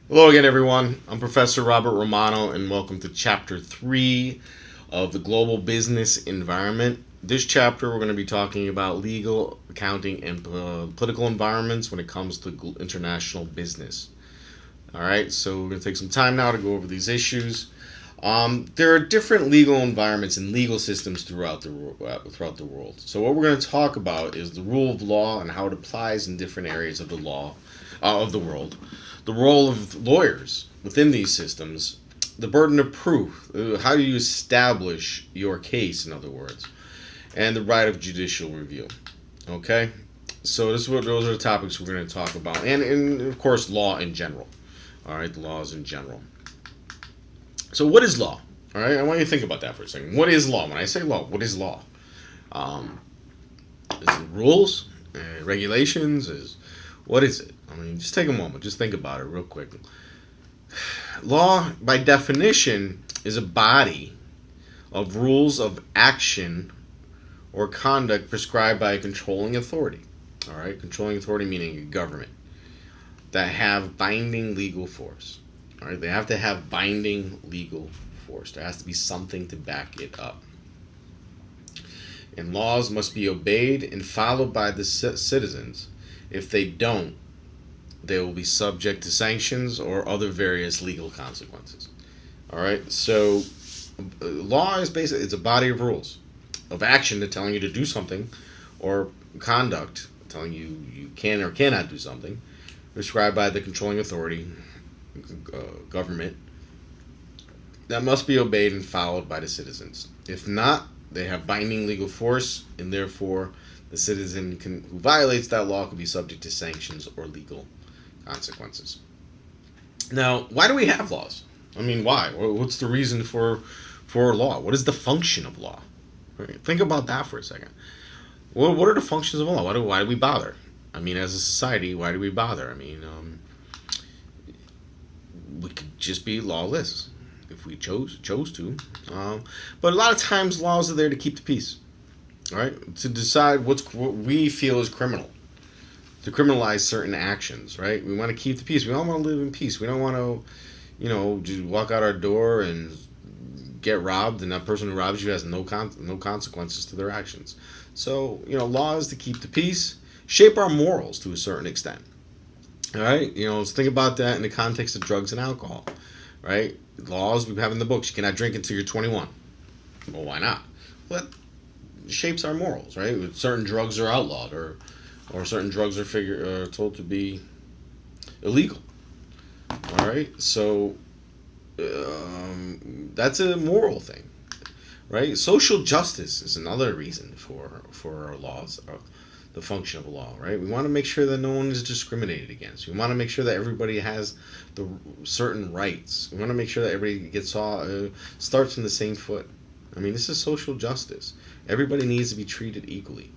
Hello again, everyone. I'm Professor Robert Romano, and welcome to Chapter 3 of the Global Business Environment. This chapter, we're going to be talking about legal, accounting, and political environments when it comes to international business. All right, so we're going to take some time now to go over these issues. There are different legal environments and legal systems throughout the world. So what we're going to talk about is the rule of law and how it applies in different areas of the law of the world, the role of lawyers within these systems, the burden of proof, how do you establish your case, in other words, and the right of judicial review. Okay, so those are the topics we're going to talk about, and of course law in general. All right, the laws in general. So what is law? All right, I want you to think about that for a second. What is law? When I say law, what is law? Um, is it rules, regulations? What is it? I mean, just take a moment, just think about it real quick. Law, by definition, is a body of rules of action or conduct prescribed by a controlling authority. All right, controlling authority meaning a government that have binding legal force. All right, they have to have binding legal force. There has to be something to back it up. And laws must be obeyed and followed by the citizens. If they don't, they will be subject to sanctions or other various legal consequences. All right, so law is basically it's a body of rules of action to telling you to do something, or conduct telling you can or cannot do something, prescribed by the controlling authority, government, that must be obeyed and followed by the citizens. If not, they have binding legal force, and therefore the citizen who violates that law could be subject to sanctions or legal consequences. Now, why do we have laws? I mean, why? What's the reason for law? What is the function of law? Right? Think about that for a second. What are the functions of law? Why do we bother? I mean, as a society, why do we bother? I mean, we could just be lawless if we chose to. But a lot of times, laws are there to keep the peace. All right, to decide what we feel is criminal, to criminalize certain actions. Right, we want to keep the peace. We all want to live in peace. We don't want to, just walk out our door and get robbed, and that person who robs you has no consequences to their actions. So, laws to keep the peace shape our morals to a certain extent. All right, let's think about that in the context of drugs and alcohol. Right, laws we have in the books: you cannot drink until you're 21. Well, why not? Well, that shapes our morals, right? Certain drugs are outlawed, or certain drugs are told to be illegal. All right, so that's a moral thing, right? Social justice is another reason for our laws, the function of a law, right? We want to make sure that no one is discriminated against. We want to make sure that everybody has the certain rights. We want to make sure that everybody starts from the same foot. I mean, this is social justice. Everybody needs to be treated equally.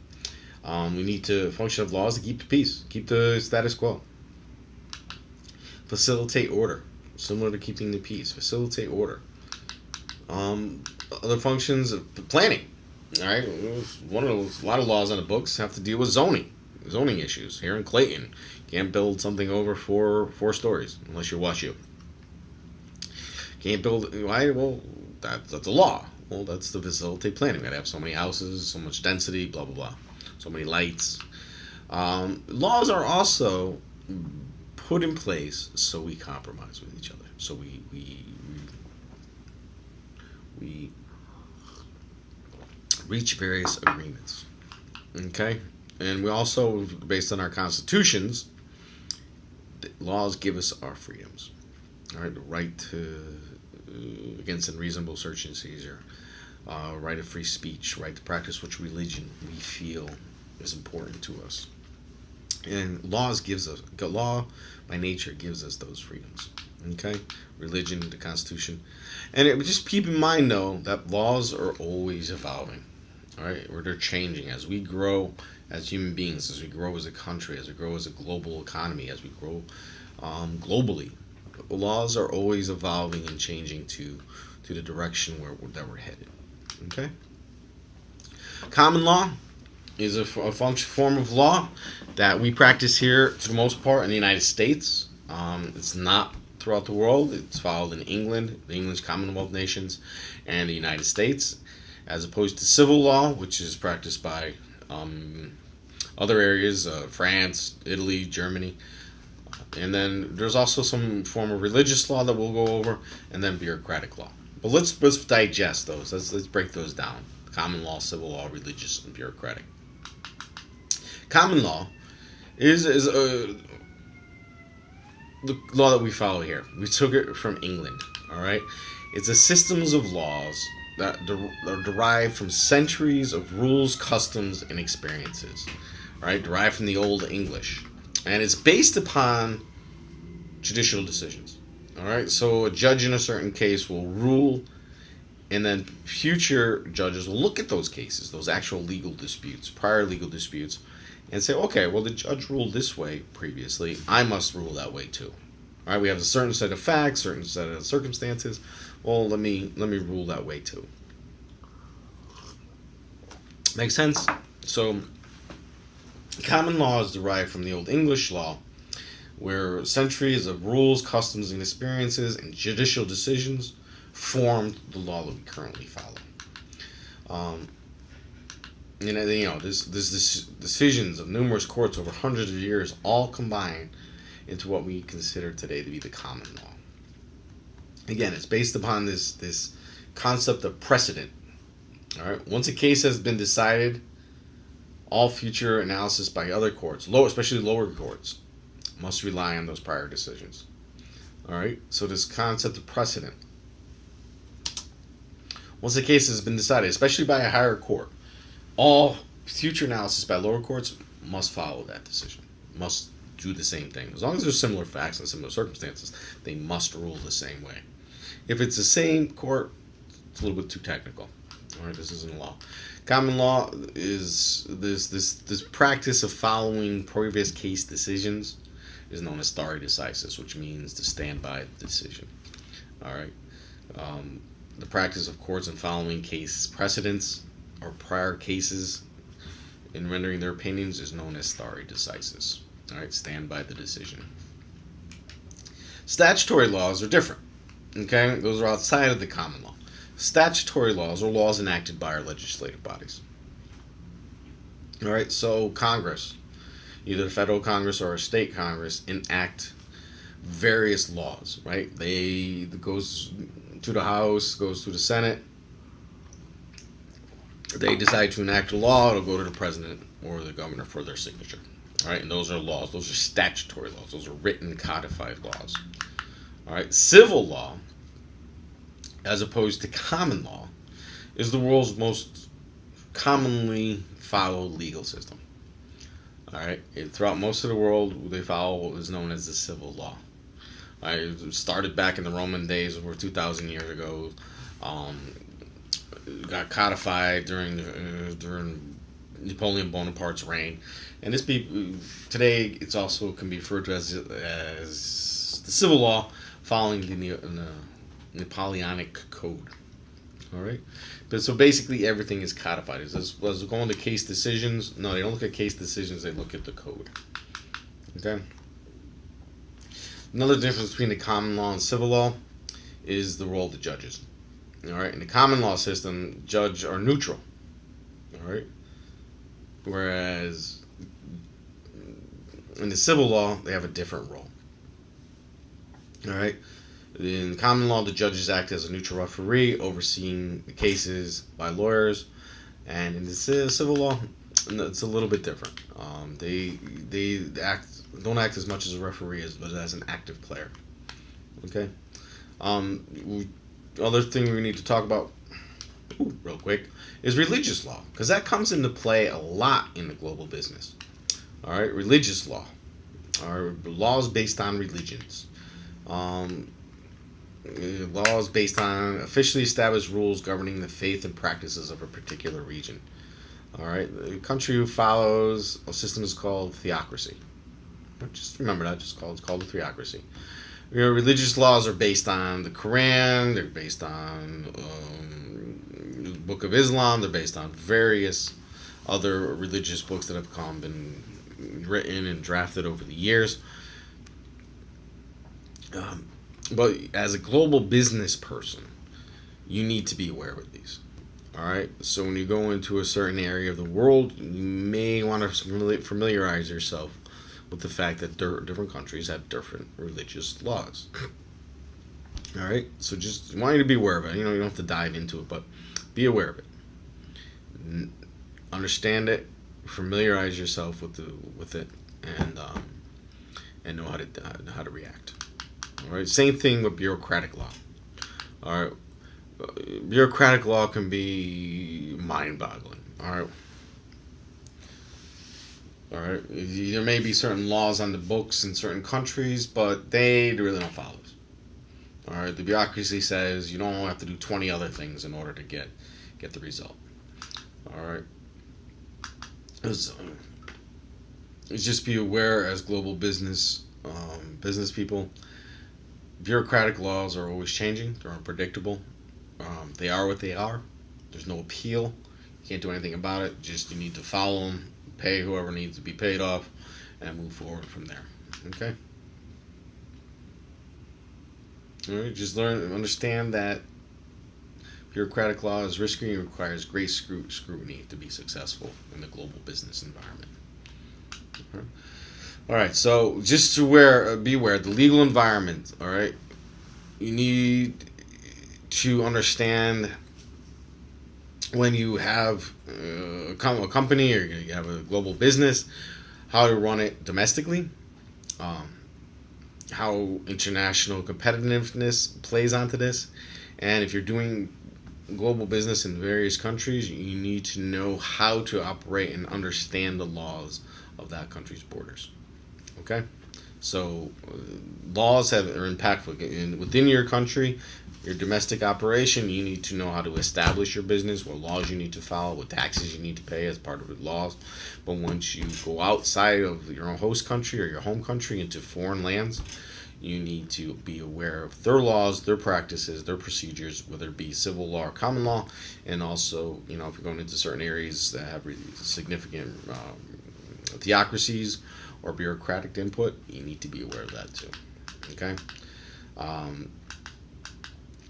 We need to function of laws to keep the peace, keep the status quo, facilitate order, similar to keeping the peace. Facilitate order. Other functions of planning. All right, a lot of laws on the books have to deal with zoning issues. Here in Clayton, you can't build something over four stories unless you're WashU. Can't build. Why? Well, that's a law. Well, that's the facilitate planning. We gotta have so many houses, so much density, blah blah blah, so many lights. Laws are also put in place so we compromise with each other. So we reach various agreements. Okay, and we also, based on our constitutions, laws give us our freedoms. All right, the right to against unreasonable search and seizure, right of free speech, right to practice which religion we feel is important to us. And law by nature gives us those freedoms. Okay, religion, the Constitution, and just keep in mind though that laws are always evolving. All right, or they're changing as we grow as human beings, as we grow as a country, as we grow as a global economy, as we grow globally. Laws are always evolving and changing to the direction that we're headed. Okay. Common law is a form of law that we practice here for the most part in the United States. It's not throughout the world. It's followed in England, the English Commonwealth nations, and the United States, as opposed to civil law, which is practiced by other areas, France, Italy, Germany. And then there's also some form of religious law that we'll go over, and then bureaucratic law. But let's digest those. Let's break those down. Common law, civil law, religious, and bureaucratic. Common law is the law that we follow here. We took it from England. All right, it's a systems of laws that are derived from centuries of rules, customs, and experiences. All right, derived from the Old English, and it's based upon judicial decisions. All right, so a judge in a certain case will rule, and then future judges will look at those cases, those actual legal disputes, prior legal disputes, and say, okay, well, the judge ruled this way previously, I must rule that way too. All right, we have a certain set of facts, certain set of circumstances. Well, let me rule that way too. Makes sense? So, common law is derived from the Old English law, where centuries of rules, customs, and experiences and judicial decisions formed the law that we currently follow. This decisions of numerous courts over hundreds of years all combine into what we consider today to be the common law. Again, it's based upon this concept of precedent. All right, once a case has been decided, all future analysis by other courts, especially lower courts, must rely on those prior decisions. All right, so this concept of precedent. Once a case has been decided, especially by a higher court, all future analysis by lower courts must follow that decision, must do the same thing. As long as there's similar facts and similar circumstances, they must rule the same way. If it's the same court, it's a little bit too technical. All right, this isn't law. Common law is this practice of following previous case decisions is known as stare decisis, which means to stand by the decision. All right. The practice of courts in following case precedents or prior cases in rendering their opinions is known as stare decisis. All right, stand by the decision. Statutory laws are different. Okay, those are outside of the common law. Statutory laws are laws enacted by our legislative bodies. All right, so Congress, either the federal Congress or a state Congress, enact various laws. Right, it goes to the House, goes to the Senate. They decide to enact a law, it'll go to the president or the governor for their signature. All right, and those are laws. Those are statutory laws. Those are written, codified laws. All right, civil law, as opposed to common law, is the world's most commonly followed legal system. All right, throughout most of the world, they follow what is known as the civil law. All right, it started back in the Roman days, over 2,000 years ago. Got codified during Napoleon Bonaparte's reign, and today it's also can be referred to as the civil law following the Napoleonic Code. All right, but so basically everything is codified. As going to case decisions, no, they don't look at case decisions; they look at the code. Okay. Another difference between the common law and civil law is the role of the judges. All right, in the common law system, judges are neutral. All right, whereas in the civil law, they have a different role. All right, in common law, the judges act as a neutral referee, overseeing the cases by lawyers, and in the civil law, it's a little bit different. They don't act as much as a referee, but as an active player. Okay. Other thing we need to talk about real quick is religious law, because that comes into play a lot in the global business. All right, religious law are laws based on religions. Laws based on officially established rules governing the faith and practices of a particular region. All right, the country who follows a system is called theocracy. Just remember that. It's called a theocracy. Religious laws are based on the Quran. They're based on the Book of Islam. They're based on various other religious books that have been written and drafted over the years. But as a global business person, you need to be aware of these. All right. So when you go into a certain area of the world, you may want to familiarize yourself with the fact that different countries have different religious laws. All right. So just want you to be aware of it. You don't have to dive into it, but be aware of it. Understand it. Familiarize yourself with it, and know how to react. All right. Same thing with bureaucratic law. All right. Bureaucratic law can be mind-boggling. All right. There may be certain laws on the books in certain countries, but they really don't follow this. All right. The bureaucracy says you don't have to do 20 other things in order to get the result. All right. Just be aware as global business people. Bureaucratic laws are always changing. They're unpredictable. They are what they are. There's no appeal. You can't do anything about it. Just you need to follow them, pay whoever needs to be paid off, and move forward from there. Okay. All right. Just understand that bureaucratic law is risky and requires great scrutiny to be successful in the global business environment. Okay. All right. So just to be aware, the legal environment. All right. You need to understand when you have a company or you have a global business, how to run it domestically, how international competitiveness plays onto this, and if you're doing global business in various countries, you need to know how to operate and understand the laws of that country's borders. Okay? So laws are impactful within your country. Your domestic operation, you need to know how to establish your business, what laws you need to follow, what taxes you need to pay as part of the laws. But once you go outside of your own host country or your home country into foreign lands, you need to be aware of their laws, their practices, their procedures, whether it be civil law or common law. And also, if you're going into certain areas that have significant theocracies or bureaucratic input, you need to be aware of that too. Okay?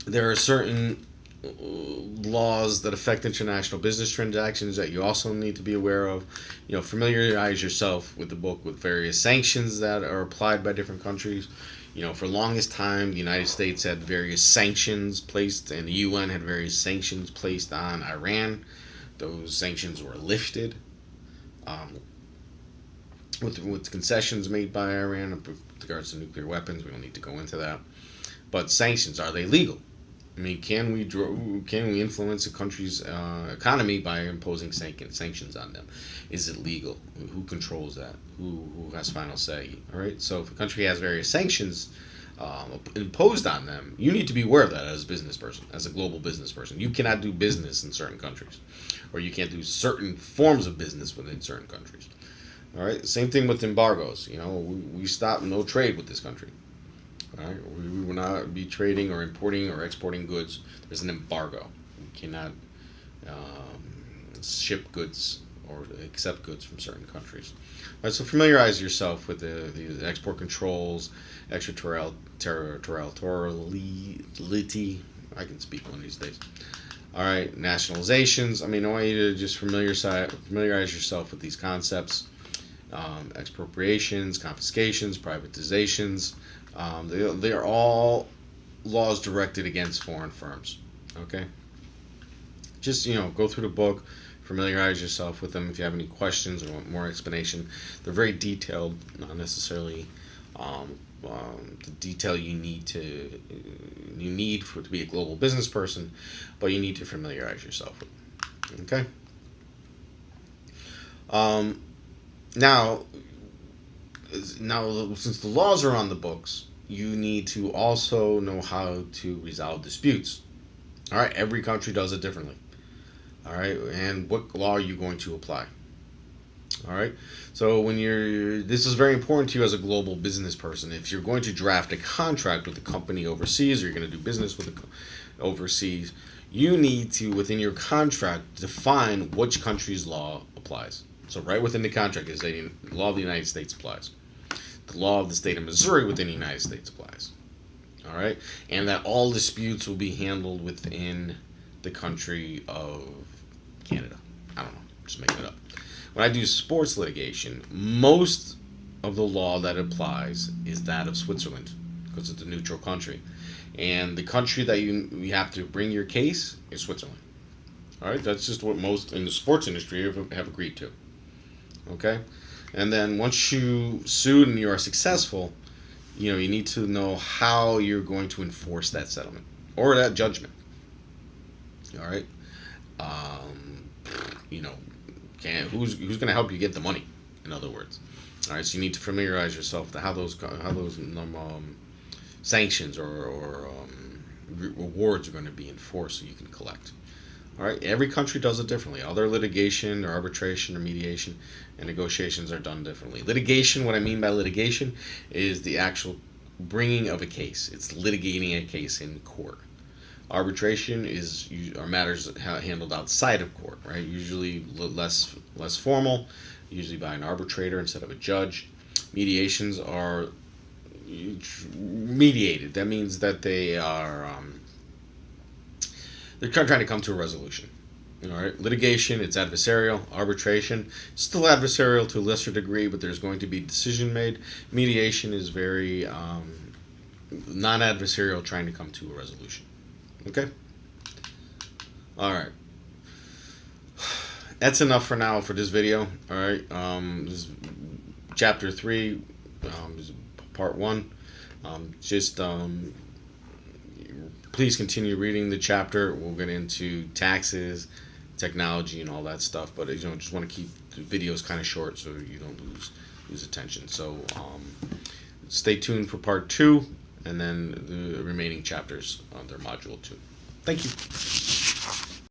There are certain laws that affect international business transactions that you also need to be aware of. Familiarize yourself with the book with various sanctions that are applied by different countries. For the longest time, the United States had various sanctions placed, and the UN had various sanctions placed on Iran. Those sanctions were lifted with concessions made by Iran with regards to nuclear weapons. We don't need to go into that. But sanctions, are they legal? I mean, can we influence a country's economy by imposing sanctions on them? Is it legal? Who controls that? Who has final say? All right. So if a country has various sanctions imposed on them, you need to be aware of that as a business person, as a global business person. You cannot do business in certain countries, or you can't do certain forms of business within certain countries. All right. Same thing with embargoes. We stop no trade with this country. All right, we will not be trading or importing or exporting goods. There's an embargo. We cannot ship goods or accept goods from certain countries. All right, so familiarize yourself with the export controls, extraterritoriality. I can speak one of these days. All right, nationalizations. I want you to just familiarize yourself with these concepts. Expropriations, confiscations, privatizations. They are all laws directed against foreign firms. Okay? Just, go through the book, familiarize yourself with them. If you have any questions or want more explanation, they're very detailed, not necessarily the detail you need to be a global business person, but you need to familiarize yourself with them. Okay? Now, since the laws are on the books, you need to also know how to resolve disputes. All right, every country does it differently. All right, and what law are you going to apply? All right, so this is very important to you as a global business person. If you're going to draft a contract with a company overseas, or you're going to do business with overseas, you need to, within your contract, define which country's law applies. So right within the contract is the law of the United States applies. The law of the state of Missouri within the United States applies. All right, and that all disputes will be handled within the country of Canada. I don't know, just making it up. When I do sports litigation, most of the law that applies is that of Switzerland because it's a neutral country, and the country that you have to bring your case is Switzerland. All right, that's just what most in the sports industry have agreed to. Okay, and then once you sued and you are successful, you need to know how you're going to enforce that settlement or that judgment. All right, um, you know, who's going to help you get the money? In other words, all right. So you need to familiarize yourself with how those sanctions or rewards are going to be enforced, so you can collect. All right. Every country does it differently. Other litigation or arbitration or mediation and negotiations are done differently. Litigation. What I mean by litigation is the actual bringing of a case. It's litigating a case in court. Arbitration are matters handled outside of court, right? Usually less formal, usually by an arbitrator instead of a judge. Mediations are mediated. That means that they're trying to come to a resolution. All right, litigation, it's adversarial. Arbitration, still adversarial to a lesser degree, but there's going to be a decision made. Mediation is very non-adversarial, trying to come to a resolution. Okay? All right. That's enough for now for this video. All right. This is chapter 3, this is part 1. Please continue reading the chapter. We'll get into taxes, technology, and all that stuff. But just want to keep the videos kind of short so you don't lose attention. So stay tuned for part 2, and then the remaining chapters under module 2. Thank you.